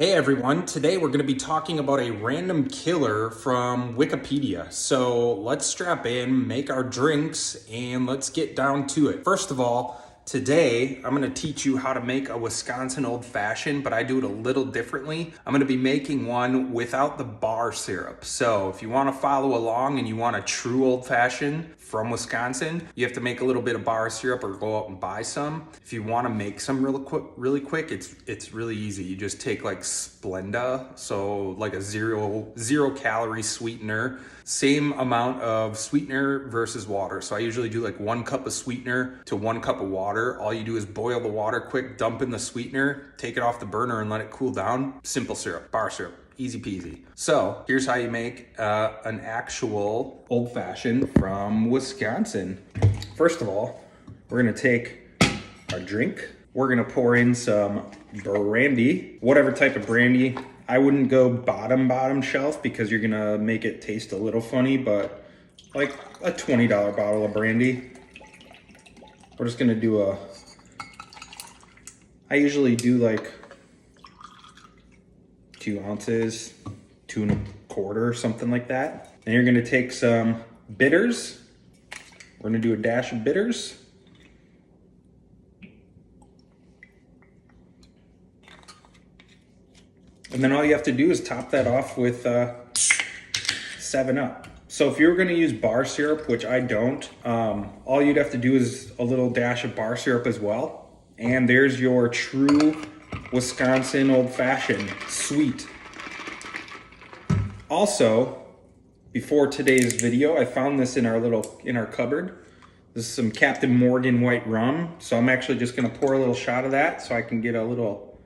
Hey everyone, today we're going to be talking about a random killer from Wikipedia. So let's strap in, make our drinks, and let's get down to it. First of all, today I'm going to teach you how to make a Wisconsin old fashioned, but I do it a little differently. I'm going to be making one without the bar syrup. So if you want to follow along and you want a true old fashioned from Wisconsin, you have to make a little bit of bar syrup or go out and buy some. If you want to make some really quick, it's really easy. You just take like Splenda, so like a zero calorie sweetener, same amount of sweetener versus water. So I usually do like 1 cup of sweetener to 1 cup of water. All you do is boil the water quick, dump in the sweetener, take it off the burner and let it cool down. Simple syrup, bar syrup. Easy peasy. So here's how you make an actual old fashioned from Wisconsin. First of all, we're gonna take our drink. We're gonna pour in some brandy, whatever type of brandy. I wouldn't go bottom shelf because you're gonna make it taste a little funny, but like a $20 bottle of brandy. We're just gonna do I usually do like 2 ounces, 2 1/4, something like that. And you're gonna take some bitters. We're gonna do a dash of bitters. And then all you have to do is top that off with 7-Up. So if you're gonna use bar syrup, which I don't, all you'd have to do is a little dash of bar syrup as well. And there's your true Wisconsin old fashioned, sweet. Also, before today's video, I found this in our cupboard. This is some Captain Morgan white rum. So I'm actually just gonna pour a little shot of that so I can get a little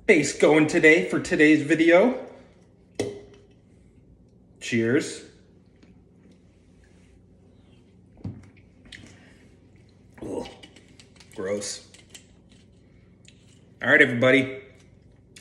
base going today for today's video. Cheers. Ugh, gross. All right, everybody,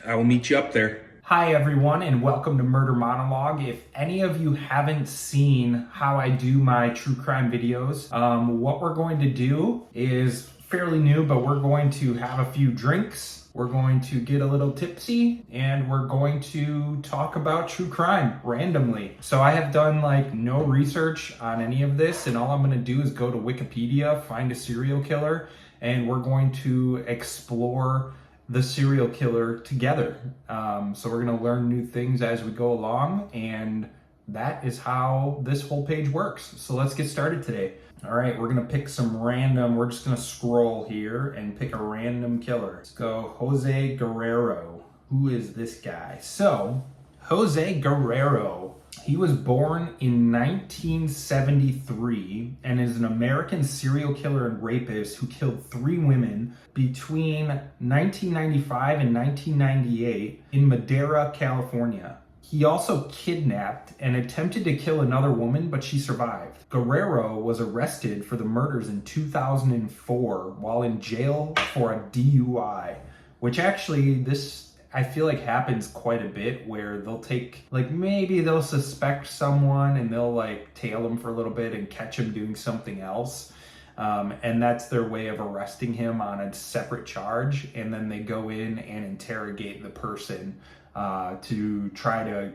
I will meet you up there. Hi everyone and welcome to Murder Monologue. If any of you haven't seen how I do my true crime videos, what we're going to do is fairly new, but we're going to have a few drinks. We're going to get a little tipsy and we're going to talk about true crime randomly. So I have done like no research on any of this, and all I'm going to do is go to Wikipedia, find a serial killer, and we're going to explore the serial killer together. So we're gonna learn new things as we go along, and that is how this whole page works. So let's get started today. All right, we're gonna pick some random, we're just gonna scroll here and pick a random killer. Let's go Jose Guerrero. Who is this guy? So, Jose Guerrero, he was born in 1973 and is an American serial killer and rapist who killed 3 women between 1995 and 1998 in Madera, California. He also kidnapped and attempted to kill another woman, but she survived. Guerrero was arrested for the murders in 2004 while in jail for a DUI, which actually I feel like happens quite a bit, where they'll take, like, maybe they'll suspect someone and they'll like tail them for a little bit and catch him doing something else. And that's their way of arresting him on a separate charge. And then they go in and interrogate the person to try to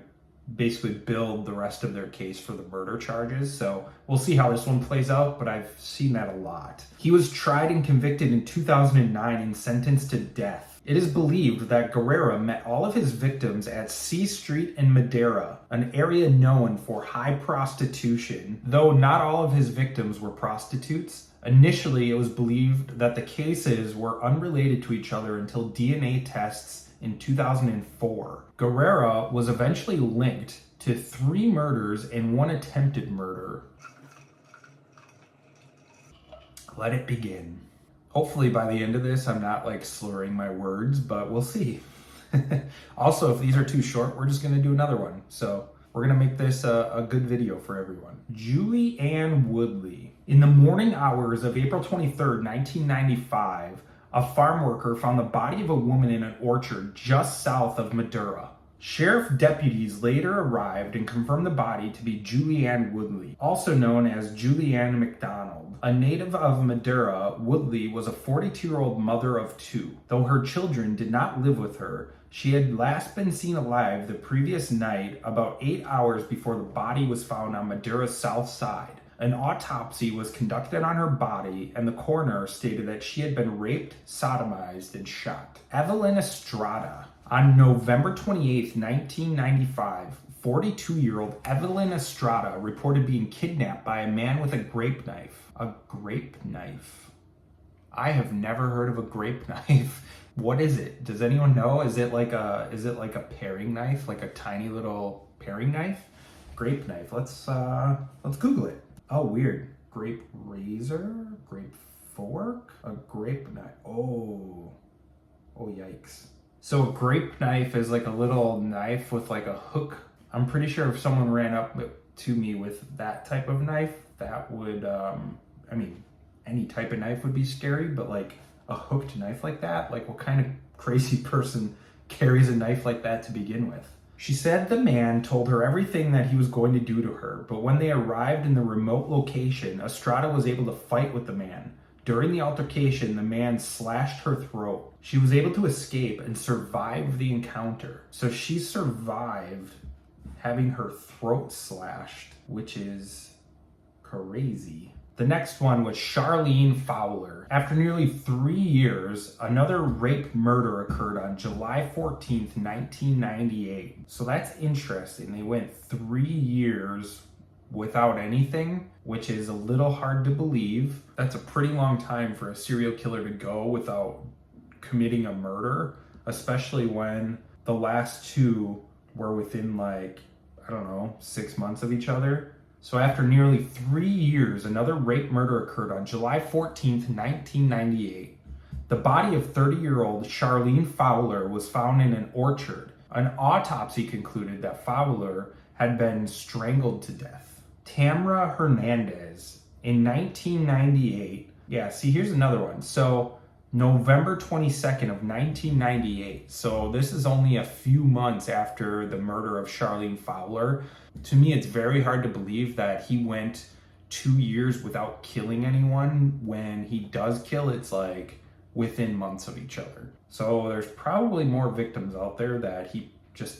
basically build the rest of their case for the murder charges. So we'll see how this one plays out, but I've seen that a lot. He was tried and convicted in 2009 and sentenced to death. It is believed that Guerrero met all of his victims at C Street in Madera, an area known for high prostitution. Though not all of his victims were prostitutes, initially it was believed that the cases were unrelated to each other until DNA tests in 2004. Guerrero was eventually linked to 3 murders and 1 attempted murder. Let it begin. Hopefully by the end of this, I'm not like slurring my words, but we'll see. Also, if these are too short, we're just gonna do another one. So we're gonna make this a good video for everyone. Julie Ann Woodley. In the morning hours of April 23rd, 1995, a farm worker found the body of a woman in an orchard just south of Madera. Sheriff deputies later arrived and confirmed the body to be Julie Ann Woodley, also known as Julie Ann McDonald. A native of Madera, Woodley was a 42-year-old mother of 2. Though her children did not live with her, She had last been seen alive the previous night, about 8 hours before the body was found on Madera's south side. An autopsy was conducted on her body, and the coroner stated that she had been raped, sodomized, and shot. Evelyn Estrada. On November 28, 1995, 42-year-old Evelyn Estrada reported being kidnapped by a man with a grape knife. A grape knife? I have never heard of a grape knife. What is it? Does anyone know? Is it like a paring knife, like a tiny little paring knife? Grape knife. Let's Google it. Oh, weird. Grape razor, grape fork, a grape knife. Oh, yikes. So a grape knife is like a little knife with like a hook. I'm pretty sure if someone ran up to me with that type of knife, that would, any type of knife would be scary, but like a hooked knife like that, like what kind of crazy person carries a knife like that to begin with? She said the man told her everything that he was going to do to her, but when they arrived in the remote location, Estrada was able to fight with the man. During the altercation, the man slashed her throat. She was able to escape and survive the encounter. So she survived having her throat slashed, which is crazy. The next one was Charlene Fowler. After nearly 3 years, another rape murder occurred on July 14th, 1998. So that's interesting. They went 3 years without anything, which is a little hard to believe. That's a pretty long time for a serial killer to go without committing a murder, especially when the last two were within 6 months of each other. So after nearly 3 years, another rape murder occurred on July 14th, 1998. The body of 30-year-old Charlene Fowler was found in an orchard. An autopsy concluded that Fowler had been strangled to death. Tamara Hernandez in 1998. Yeah, see, here's another one. So November 22nd of 1998. So this is only a few months after the murder of Charlene Fowler. To me, it's very hard to believe that he went 2 years without killing anyone. When he does kill, it's like within months of each other. So there's probably more victims out there that he just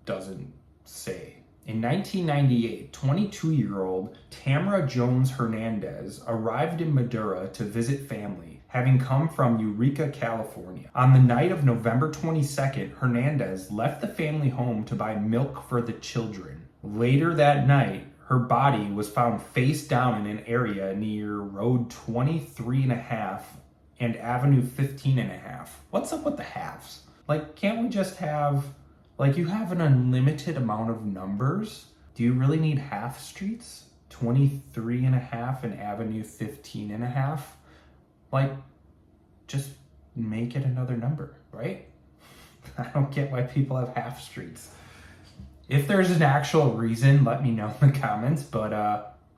doesn't say. In 1998, 22-year-old Tamara Jones Hernandez arrived in Madera to visit family, having come from Eureka, California. On the night of November 22nd, Hernandez left the family home to buy milk for the children. Later that night, her body was found face down in an area near Road 23.5 and Avenue 15.5. What's up with the halves? Like, can't we just have, you have an unlimited amount of numbers? Do you really need half streets? 23.5 and Avenue 15.5? Just make it another number, right? I don't get why people have half streets. If there's an actual reason, let me know in the comments, but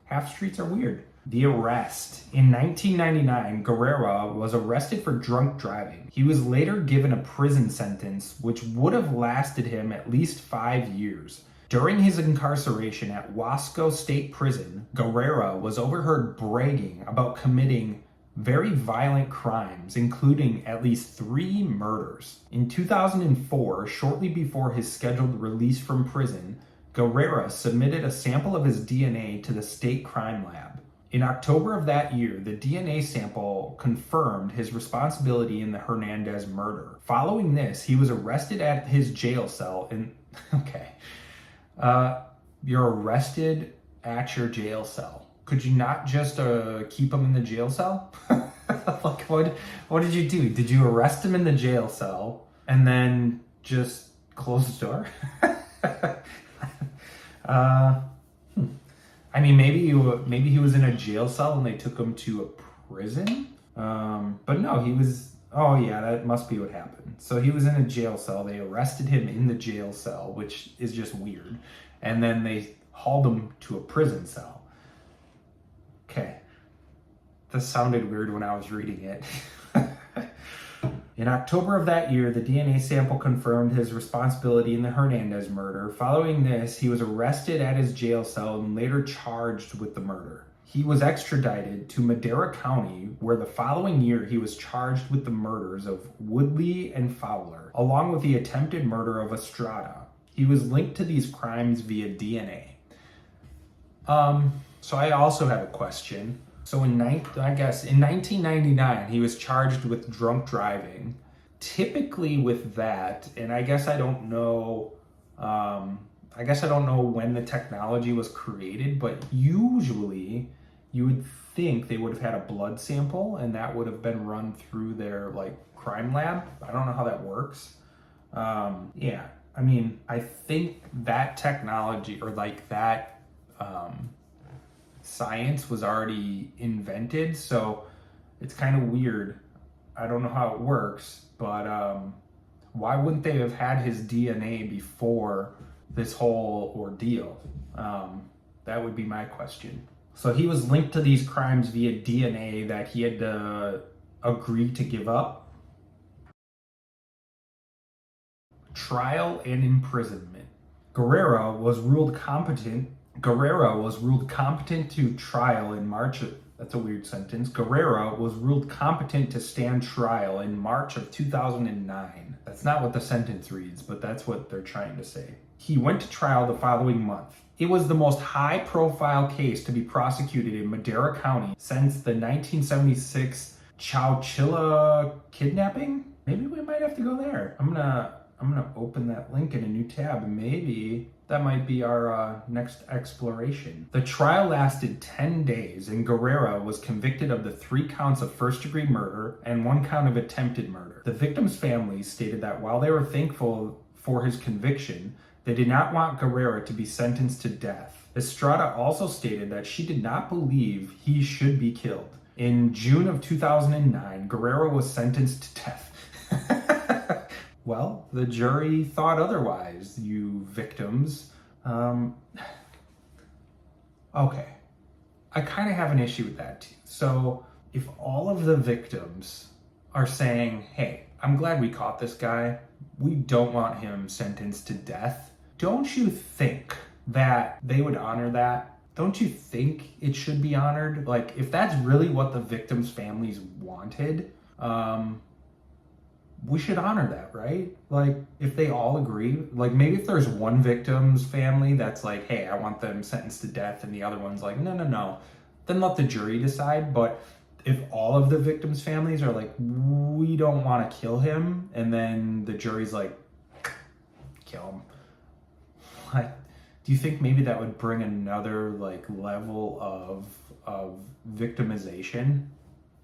half streets are weird. The arrest. In 1999, Guerrera was arrested for drunk driving. He was later given a prison sentence, which would have lasted him at least 5 years. During his incarceration at Wasco State Prison, Guerrera was overheard bragging about committing very violent crimes, including at least 3 murders. In 2004, shortly before his scheduled release from prison, Guerrera submitted a sample of his DNA to the state crime lab. In October of that year, the DNA sample confirmed his responsibility in the Hernandez murder. Following this, he was arrested at his jail cell in... You're arrested at your jail cell. Could you not just keep him in the jail cell? What did you do? Did you arrest him in the jail cell and then just close the door? Maybe he was in a jail cell and they took him to a prison. But no, he was. Oh yeah, that must be what happened. So he was in a jail cell. They arrested him in the jail cell, which is just weird, and then they hauled him to a prison cell. Okay, this sounded weird when I was reading it. In October of that year, the DNA sample confirmed his responsibility in the Hernandez murder. Following this, he was arrested at his jail cell and later charged with the murder. He was extradited to Madera County, where the following year he was charged with the murders of Woodley and Fowler. along with the attempted murder of Estrada. He was linked to these crimes via DNA. So I also have a question. So in 1999, he was charged with drunk driving. Typically with that, and I guess I don't know when the technology was created, but usually you would think they would have had a blood sample and that would have been run through their crime lab. I don't know how that works. Yeah, I mean, I think that technology or that science was already invented, so it's kind of weird. I don't know how it works, but why wouldn't they have had his DNA before this whole ordeal? That would be my question. So he was linked to these crimes via DNA that he had to agree to give up. Trial and imprisonment. Guerrero was ruled competent to trial in March of, that's a weird sentence. Guerrero was ruled competent to stand trial in March of 2009. That's not what the sentence reads, but that's what they're trying to say. He went to trial the following month. It was the most high-profile case to be prosecuted in Madera County since the 1976 Chowchilla kidnapping. Maybe we might have to go there. I'm gonna open that link in a new tab, and maybe that might be our next exploration. The trial lasted 10 days, and Guerrero was convicted of the 3 counts of first-degree murder and 1 count of attempted murder. The victims' families stated that while they were thankful for his conviction, they did not want Guerrero to be sentenced to death. Estrada also stated that she did not believe he should be killed. In June of 2009, Guerrero was sentenced to death. Well, the jury thought otherwise, you victims. Okay. I kind of have an issue with that too. So if all of the victims are saying, hey, I'm glad we caught this guy, we don't want him sentenced to death, don't you think that they would honor that? Don't you think it should be honored? If that's really what the victims' families wanted, we should honor that, right? If they all agree, maybe if there's one victim's family that's hey, I want them sentenced to death, and the other one's no, then let the jury decide. But if all of the victims' families are we don't want to kill him, and then the jury's kill him, do you think maybe that would bring another level of victimization?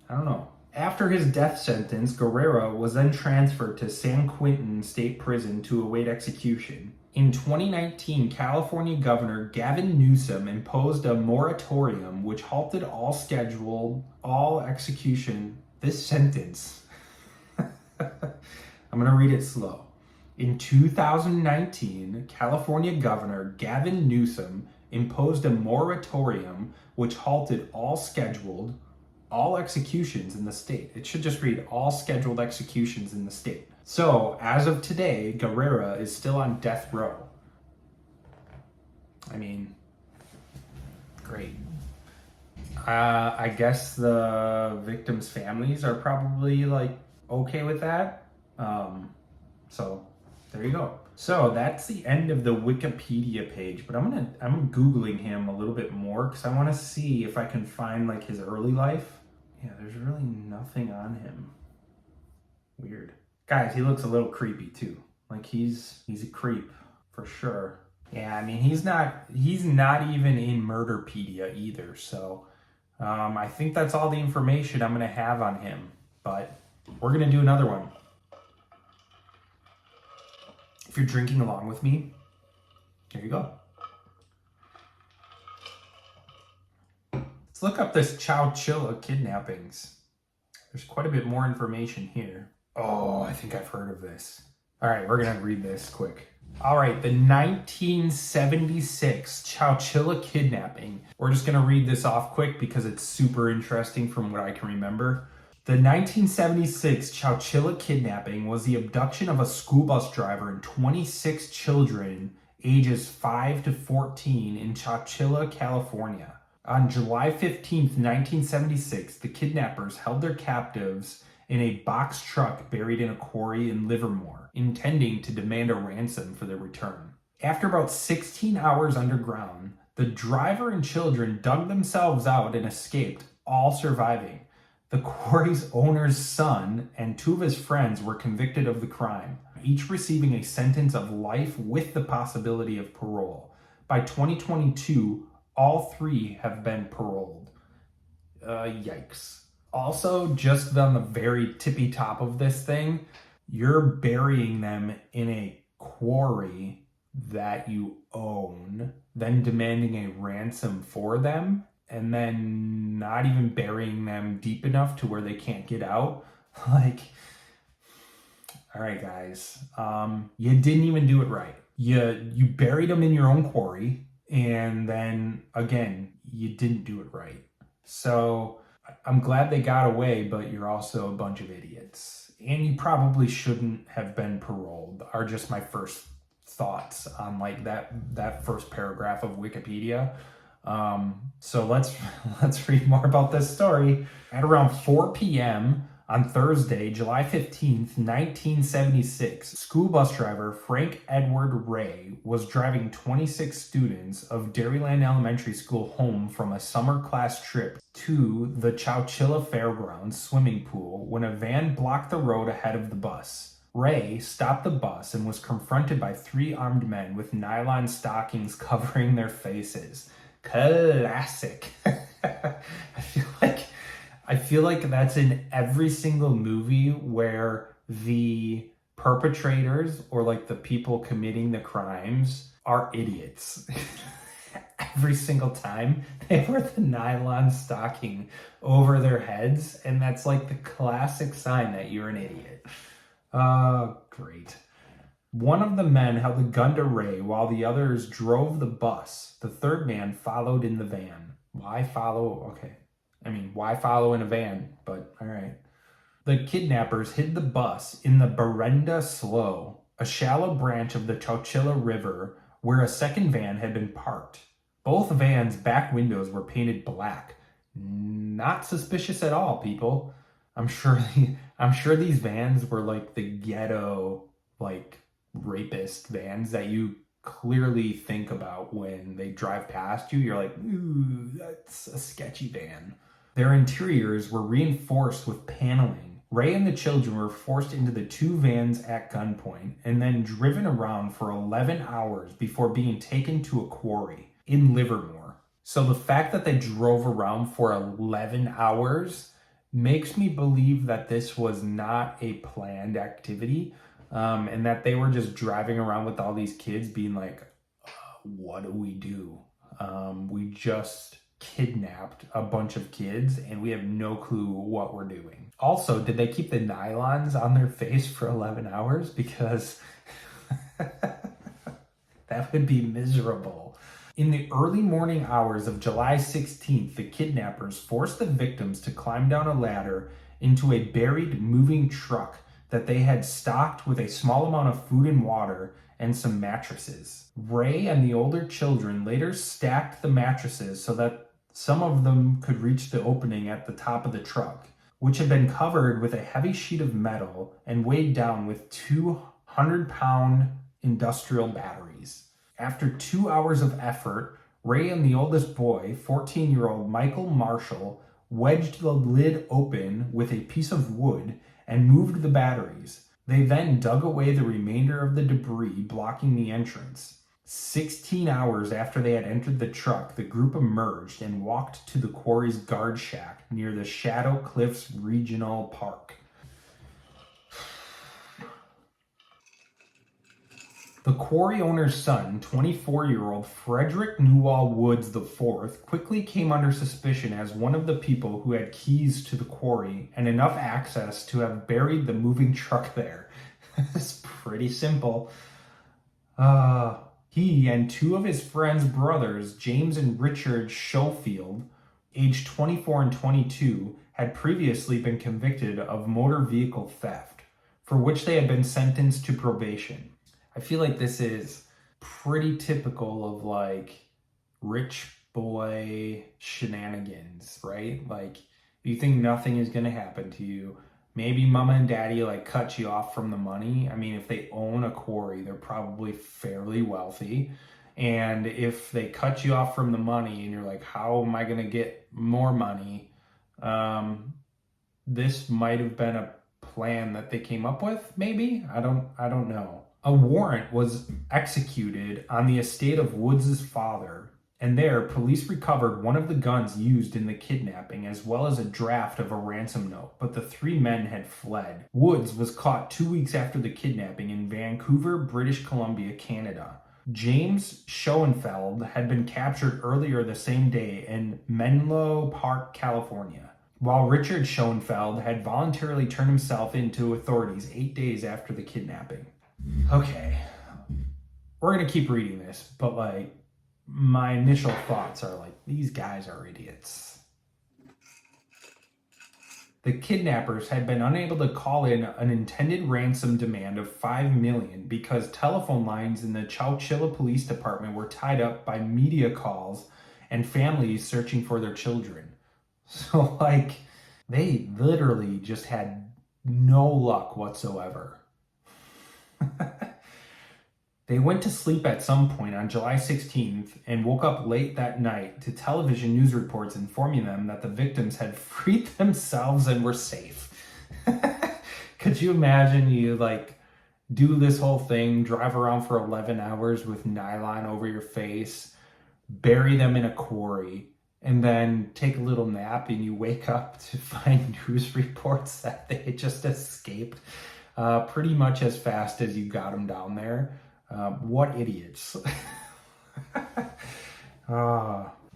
I don't know. After his death sentence, Guerrero was then transferred to San Quentin State Prison to await execution. In 2019, California Governor Gavin Newsom imposed a moratorium which halted all execution. This sentence, I'm going to read it slow. In 2019, California Governor Gavin Newsom imposed a moratorium which halted all executions in the state. It should just read all scheduled executions in the state. So, as of today, Guerrero is still on death row. I mean, great. I guess the victims' families are probably okay with that. So, there you go. So that's the end of the Wikipedia page, but I'm Googling him a little bit more because I want to see if I can find his early life. Yeah, there's really nothing on him. Weird. Guys, he looks a little creepy too. He's a creep for sure. Yeah, I mean he's not even in Murderpedia either, so I think that's all the information I'm gonna have on him. But we're gonna do another one. If you're drinking along with me, here you go. Let's look up this Chowchilla Kidnappings. There's quite a bit more information here. Oh, I think I've heard of this. All right, we're gonna read this quick. All right, the 1976 Chowchilla Kidnapping. We're just gonna read this off quick because it's super interesting from what I can remember. The 1976 Chowchilla Kidnapping was the abduction of a school bus driver and 26 children ages 5 to 14 in Chowchilla, California. On July 15th, 1976, the kidnappers held their captives in a box truck buried in a quarry in Livermore, intending to demand a ransom for their return. After about 16 hours underground, the driver and children dug themselves out and escaped, all surviving. The quarry's owner's son and 2 of his friends were convicted of the crime, each receiving a sentence of life with the possibility of parole. By 2022, all 3 have been paroled. Yikes. Also, just on the very tippy top of this thing, you're burying them in a quarry that you own, then demanding a ransom for them, and then not even burying them deep enough to where they can't get out. Like, all right, guys, you didn't even do it right. You buried them in your own quarry, and then again, you didn't do it right. So I'm glad they got away, but you're also a bunch of idiots. And you probably shouldn't have been paroled, are just my first thoughts on like that first paragraph of Wikipedia. So let's read more about this story. At around 4 p.m. on Thursday, July 15th, 1976, school bus driver Frank Edward Ray was driving 26 students of Dairyland Elementary School home from a summer class trip to the Chowchilla Fairgrounds swimming pool when a van blocked the road ahead of the bus. Ray stopped the bus and was confronted by 3 armed men with nylon stockings covering their faces. Classic. I feel like that's in every single movie where the perpetrators or like the people committing the crimes are idiots. Every single time they wear the nylon stocking over their heads, and that's like the classic sign that you're an idiot. Great. One of the men held a gun to Ray while the others drove the bus. The third man followed in the van. Why follow? Okay. Why follow in a van? But all right. The kidnappers hid the bus in the Berenda Slough, a shallow branch of the Chowchilla River where a second van had been parked. Both vans' back windows were painted black. Not suspicious at all, people. I'm sure these vans were like the ghetto, like rapist vans that you clearly think about when they drive past you. You're like, ooh, that's a sketchy van. Their interiors were reinforced with paneling. Ray and the children were forced into the 2 vans at gunpoint and then driven around for 11 hours before being taken to a quarry in Livermore. So the fact that they drove around for 11 hours makes me believe that this was not a planned activity, and that they were just driving around with all these kids being like, what do? We just kidnapped a bunch of kids and we have no clue what we're doing. Also, did they keep the nylons on their face for 11 hours? Because that would be miserable. In the early morning hours of July 16th, the kidnappers forced the victims to climb down a ladder into a buried moving truck that they had stocked with a small amount of food and water and some mattresses. Ray and the older children later stacked the mattresses so that some of them could reach the opening at the top of the truck, which had been covered with a heavy sheet of metal and weighed down with 200-pound industrial batteries. After 2 hours of effort, Ray and the oldest boy, 14-year-old Michael Marshall, wedged the lid open with a piece of wood and moved the batteries. They then dug away the remainder of the debris blocking the entrance. 16 hours after they had entered the truck, the group emerged and walked to the quarry's guard shack near the Shadow Cliffs Regional Park. The quarry owner's son, 24-year-old Frederick Newall Woods IV, quickly came under suspicion as one of the people who had keys to the quarry and enough access to have buried the moving truck there. It's pretty simple. He and 2 of his friend's brothers, James and Richard Schofield, aged 24 and 22, had previously been convicted of motor vehicle theft, for which they had been sentenced to probation. I feel like this is pretty typical of like rich boy shenanigans, right? Like you think nothing is going to happen to you. Maybe mama and daddy like cut you off from the money. I mean, if they own a quarry, they're probably fairly wealthy. And if they cut you off from the money and you're like, how am I going to get more money? This might have been a plan that they came up with, maybe. I don't know. A warrant was executed on the estate of Woods' father, and there police recovered one of the guns used in the kidnapping as well as a draft of a ransom note, but the three men had fled. Woods was caught 2 weeks after the kidnapping in Vancouver, British Columbia, Canada. James Schoenfeld had been captured earlier the same day in Menlo Park, California, while Richard Schoenfeld had voluntarily turned himself in to authorities 8 days after the kidnapping. Okay, we're going to keep reading this, but like, my initial thoughts are like, these guys are idiots. The kidnappers had been unable to call in an intended ransom demand of $5 million because telephone lines in the Chowchilla Police Department were tied up by media calls and families searching for their children. So, like, they literally just had no luck whatsoever. They went to sleep at some point on July 16th and woke up late that night to television news reports informing them that the victims had freed themselves and were safe. Could you imagine you like do this whole thing, drive around for 11 hours with nylon over your face, bury them in a quarry, and then take a little nap and you wake up to find news reports that they just escaped pretty much as fast as you got them down there? What idiots.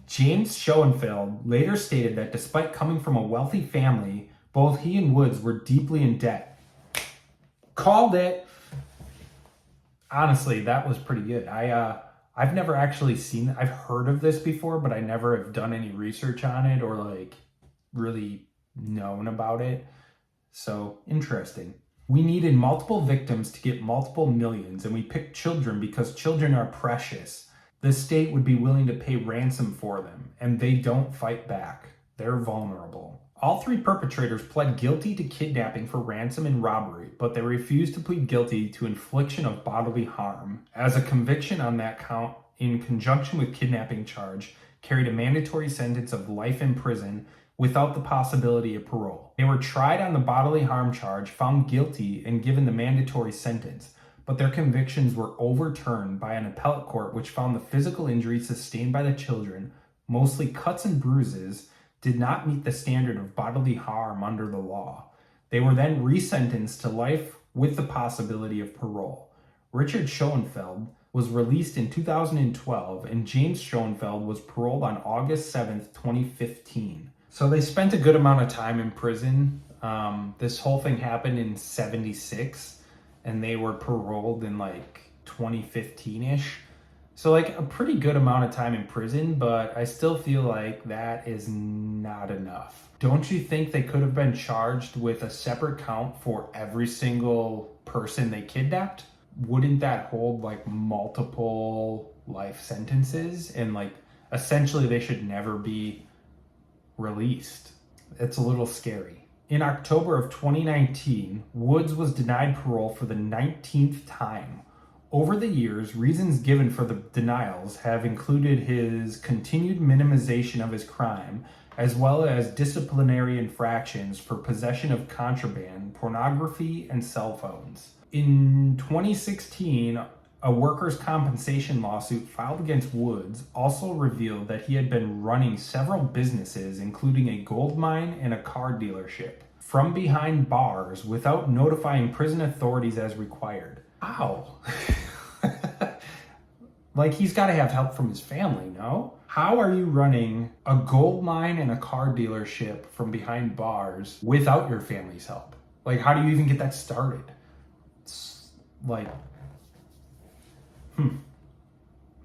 James Schoenfeld later stated that despite coming from a wealthy family, both he and Woods were deeply in debt. Called it. Honestly, that was pretty good. I've never actually seen, I've heard of this before, but I never have done any research on it or like really known about it. So interesting. We needed multiple victims to get multiple millions, and we picked children because children are precious. The state would be willing to pay ransom for them, and they don't fight back. They're vulnerable. All three perpetrators pled guilty to kidnapping for ransom and robbery, but they refused to plead guilty to infliction of bodily harm, as a conviction on that count, in conjunction with kidnapping charge, carried a mandatory sentence of life in prison without the possibility of parole. They were tried on the bodily harm charge, found guilty, and given the mandatory sentence, but their convictions were overturned by an appellate court which found the physical injuries sustained by the children, mostly cuts and bruises, did not meet the standard of bodily harm under the law. They were then resentenced to life with the possibility of parole. Richard Schoenfeld was released in 2012, and James Schoenfeld was paroled on August 7th, 2015. So they spent a good amount of time in prison. This whole thing happened in 76, and they were paroled in like 2015-ish. So like a pretty good amount of time in prison, but I still feel like that is not enough. Don't you think they could have been charged with a separate count for every single person they kidnapped? Wouldn't that hold like multiple life sentences? And like essentially they should never be released. It's a little scary. In October of 2019, Woods was denied parole for the 19th time. Over the years, reasons given for the denials have included his continued minimization of his crime, as well as disciplinary infractions for possession of contraband, pornography, and cell phones. In 2016, a workers' compensation lawsuit filed against Woods also revealed that he had been running several businesses, including a gold mine and a car dealership, from behind bars without notifying prison authorities as required. Ow. Like, he's got to have help from his family, no? How are you running a gold mine and a car dealership from behind bars without your family's help? Like, how do you even get that started? It's like...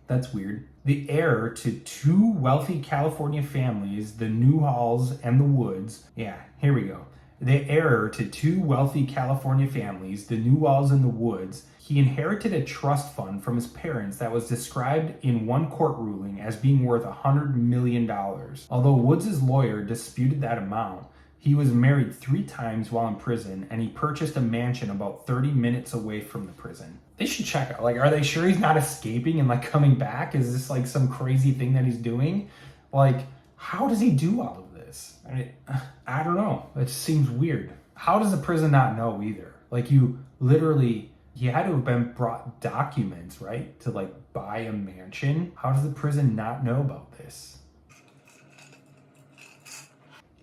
That's weird. The heir to two wealthy California families, the Newhalls and the Woods. Yeah, here we go. The heir to two wealthy California families, the Newhalls and the Woods. He inherited a trust fund from his parents that was described in one court ruling as being worth $100 million. Although Woods' lawyer disputed that amount, He was married 3 times while in prison, and he purchased a mansion about 30 minutes away from the prison. They should check out. Like, are they sure he's not escaping and like coming back? Is this like some crazy thing that he's doing? Like, how does he do all of this? I don't know. It just seems weird. How does the prison not know either? Like, you literally, he had to have been brought documents, right? To like buy a mansion. How does the prison not know about this?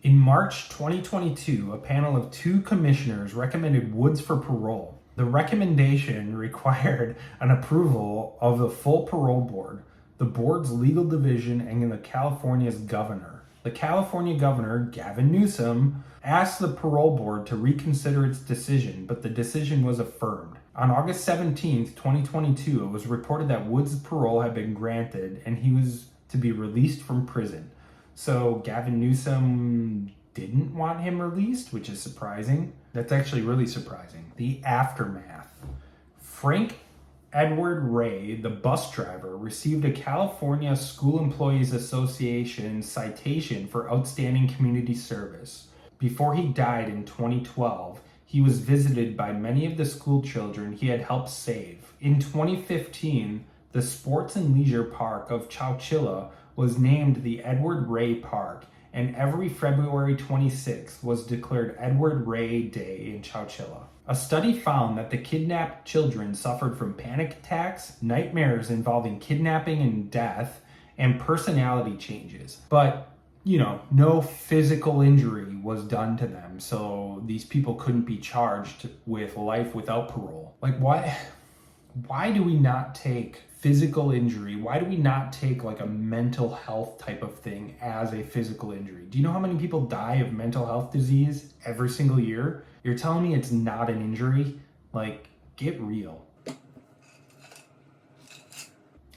In March 2022, a panel of 2 commissioners recommended Woods for parole. The recommendation required an approval of the full parole board, the board's legal division, and the California's governor. The California governor, Gavin Newsom, asked the parole board to reconsider its decision, but the decision was affirmed. On August 17, 2022, it was reported that Woods' parole had been granted and he was to be released from prison. So Gavin Newsom didn't want him released, which is surprising. That's actually really surprising. The aftermath. Frank Edward Ray, the bus driver, received a California School Employees Association citation for outstanding community service. Before he died in 2012, he was visited by many of the school children he had helped save. In 2015, the Sports and Leisure Park of Chowchilla was named the Edward Ray Park, and every February 26th was declared Edward Ray Day in Chowchilla. A study found that the kidnapped children suffered from panic attacks, nightmares involving kidnapping and death, and personality changes. But, no physical injury was done to them, so these people couldn't be charged with life without parole. Like, why do we not take physical injury? Why do we not take like a mental health type of thing as a physical injury? Do you know how many people die of mental health disease every single year? You're telling me it's not an injury? Like, get real.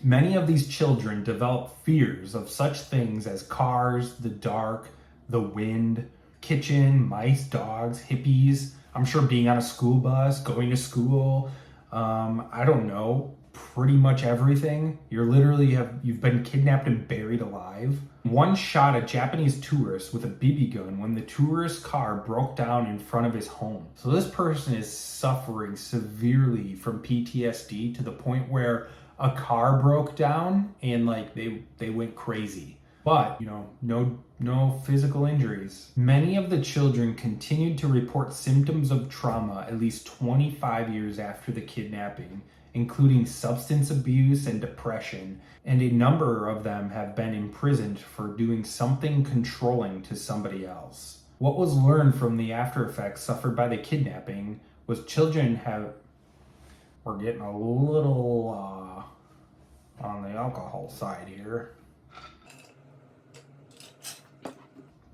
Many of these children develop fears of such things as cars, the dark, the wind, kitchen, mice, dogs, hippies. I'm sure being on a school bus, going to school, I don't know, pretty much everything. You've been kidnapped and buried alive. One shot a Japanese tourist with a BB gun when the tourist's car broke down in front of his home. So this person is suffering severely from PTSD to the point where a car broke down and like they went crazy. But, no physical injuries. Many of the children continued to report symptoms of trauma at least 25 years after the kidnapping, including substance abuse and depression, and a number of them have been imprisoned for doing something controlling to somebody else. What was learned from the after effects suffered by the kidnapping was we're getting a little on the alcohol side here.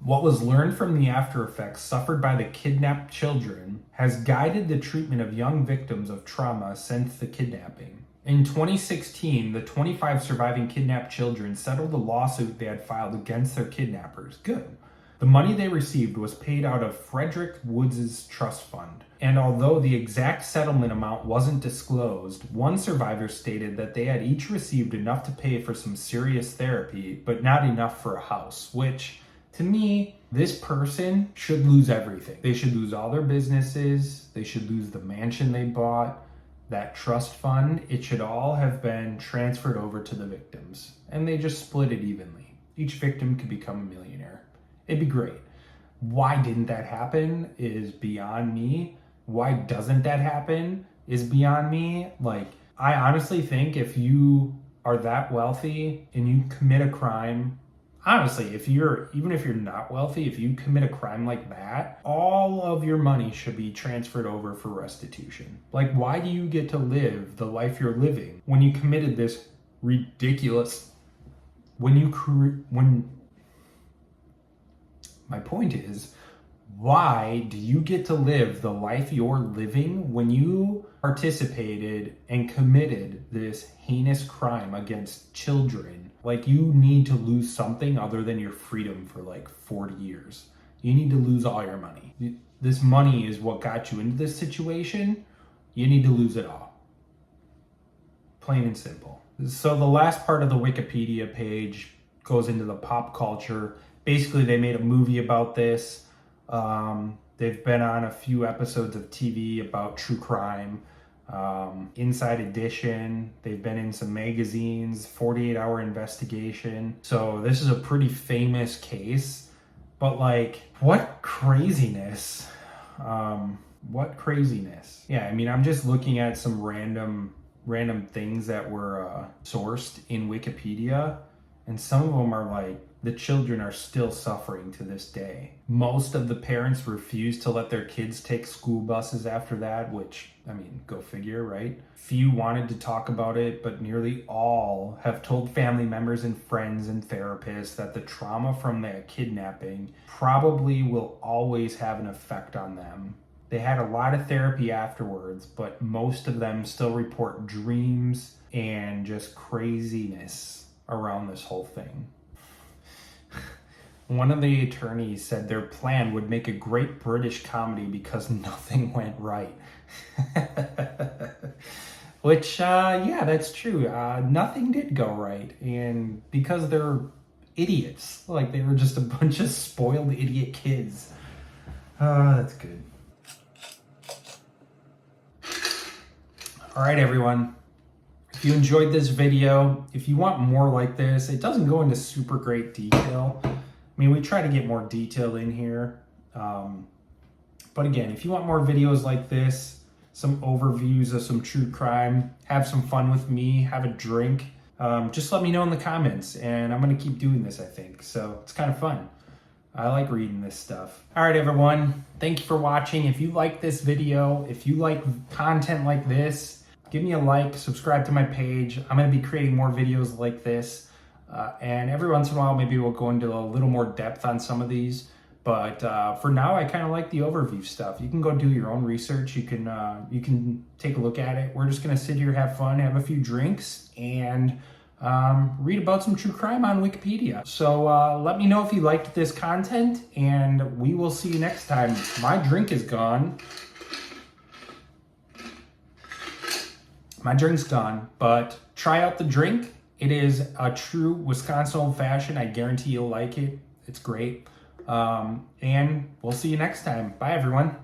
What was learned from the after effects suffered by the kidnapped children has guided the treatment of young victims of trauma since the kidnapping. In 2016, the 25 surviving kidnapped children settled the lawsuit they had filed against their kidnappers. Good. The money they received was paid out of Frederick Woods' trust fund. And although the exact settlement amount wasn't disclosed, one survivor stated that they had each received enough to pay for some serious therapy, but not enough for a house, which, to me, this person should lose everything. They should lose all their businesses. They should lose the mansion they bought, that trust fund. It should all have been transferred over to the victims, and they just split it evenly. Each victim could become a millionaire. It'd be great. Why didn't that happen is beyond me. Why doesn't that happen is beyond me. Like, I honestly think if you are that wealthy and you commit a crime, honestly, even if you're not wealthy, if you commit a crime like that, all of your money should be transferred over for restitution. Like, why do you get to live the life you're living when you committed this ridiculous, my point is, why do you get to live the life you're living when you participated and committed this heinous crime against children? Like, you need to lose something other than your freedom for like 40 years. You need to lose all your money. This money is what got you into this situation. You need to lose it all. Plain and simple. So the last part of the Wikipedia page goes into the pop culture. Basically, they made a movie about this. They've been on a few episodes of TV about true crime. Inside Edition, they've been in some magazines, 48-hour investigation. So this is a pretty famous case, but like, what craziness. What craziness. Yeah, I mean, I'm just looking at some random things that were sourced in Wikipedia, and some of them are like, the children are still suffering to this day. Most of the parents refused to let their kids take school buses after that, which, I mean, go figure, right? Few wanted to talk about it, but nearly all have told family members and friends and therapists that the trauma from the kidnapping probably will always have an effect on them. They had a lot of therapy afterwards, but most of them still report dreams and just craziness around this whole thing. One of the attorneys said their plan would make a great British comedy because nothing went right. Which, yeah, that's true. Nothing did go right. And because they're idiots, like they were just a bunch of spoiled idiot kids. That's good. All right, everyone. If you enjoyed this video, if you want more like this, it doesn't go into super great detail. I mean, we try to get more detail in here. But again, if you want more videos like this, some overviews of some true crime, have some fun with me, have a drink, just let me know in the comments. And I'm going to keep doing this, I think. So it's kind of fun. I like reading this stuff. All right, everyone. Thank you for watching. If you like this video, if you like content like this, give me a like, subscribe to my page. I'm going to be creating more videos like this. And every once in a while, maybe we'll go into a little more depth on some of these. But for now, I kind of like the overview stuff. You can go do your own research. You can take a look at it. We're just going to sit here, have fun, have a few drinks, and read about some true crime on Wikipedia. So let me know if you liked this content, and we will see you next time. My drink is gone. My drink's gone, but try out the drink. It is a true Wisconsin Old Fashioned. I guarantee you'll like it. It's great. And we'll see you next time. Bye, everyone.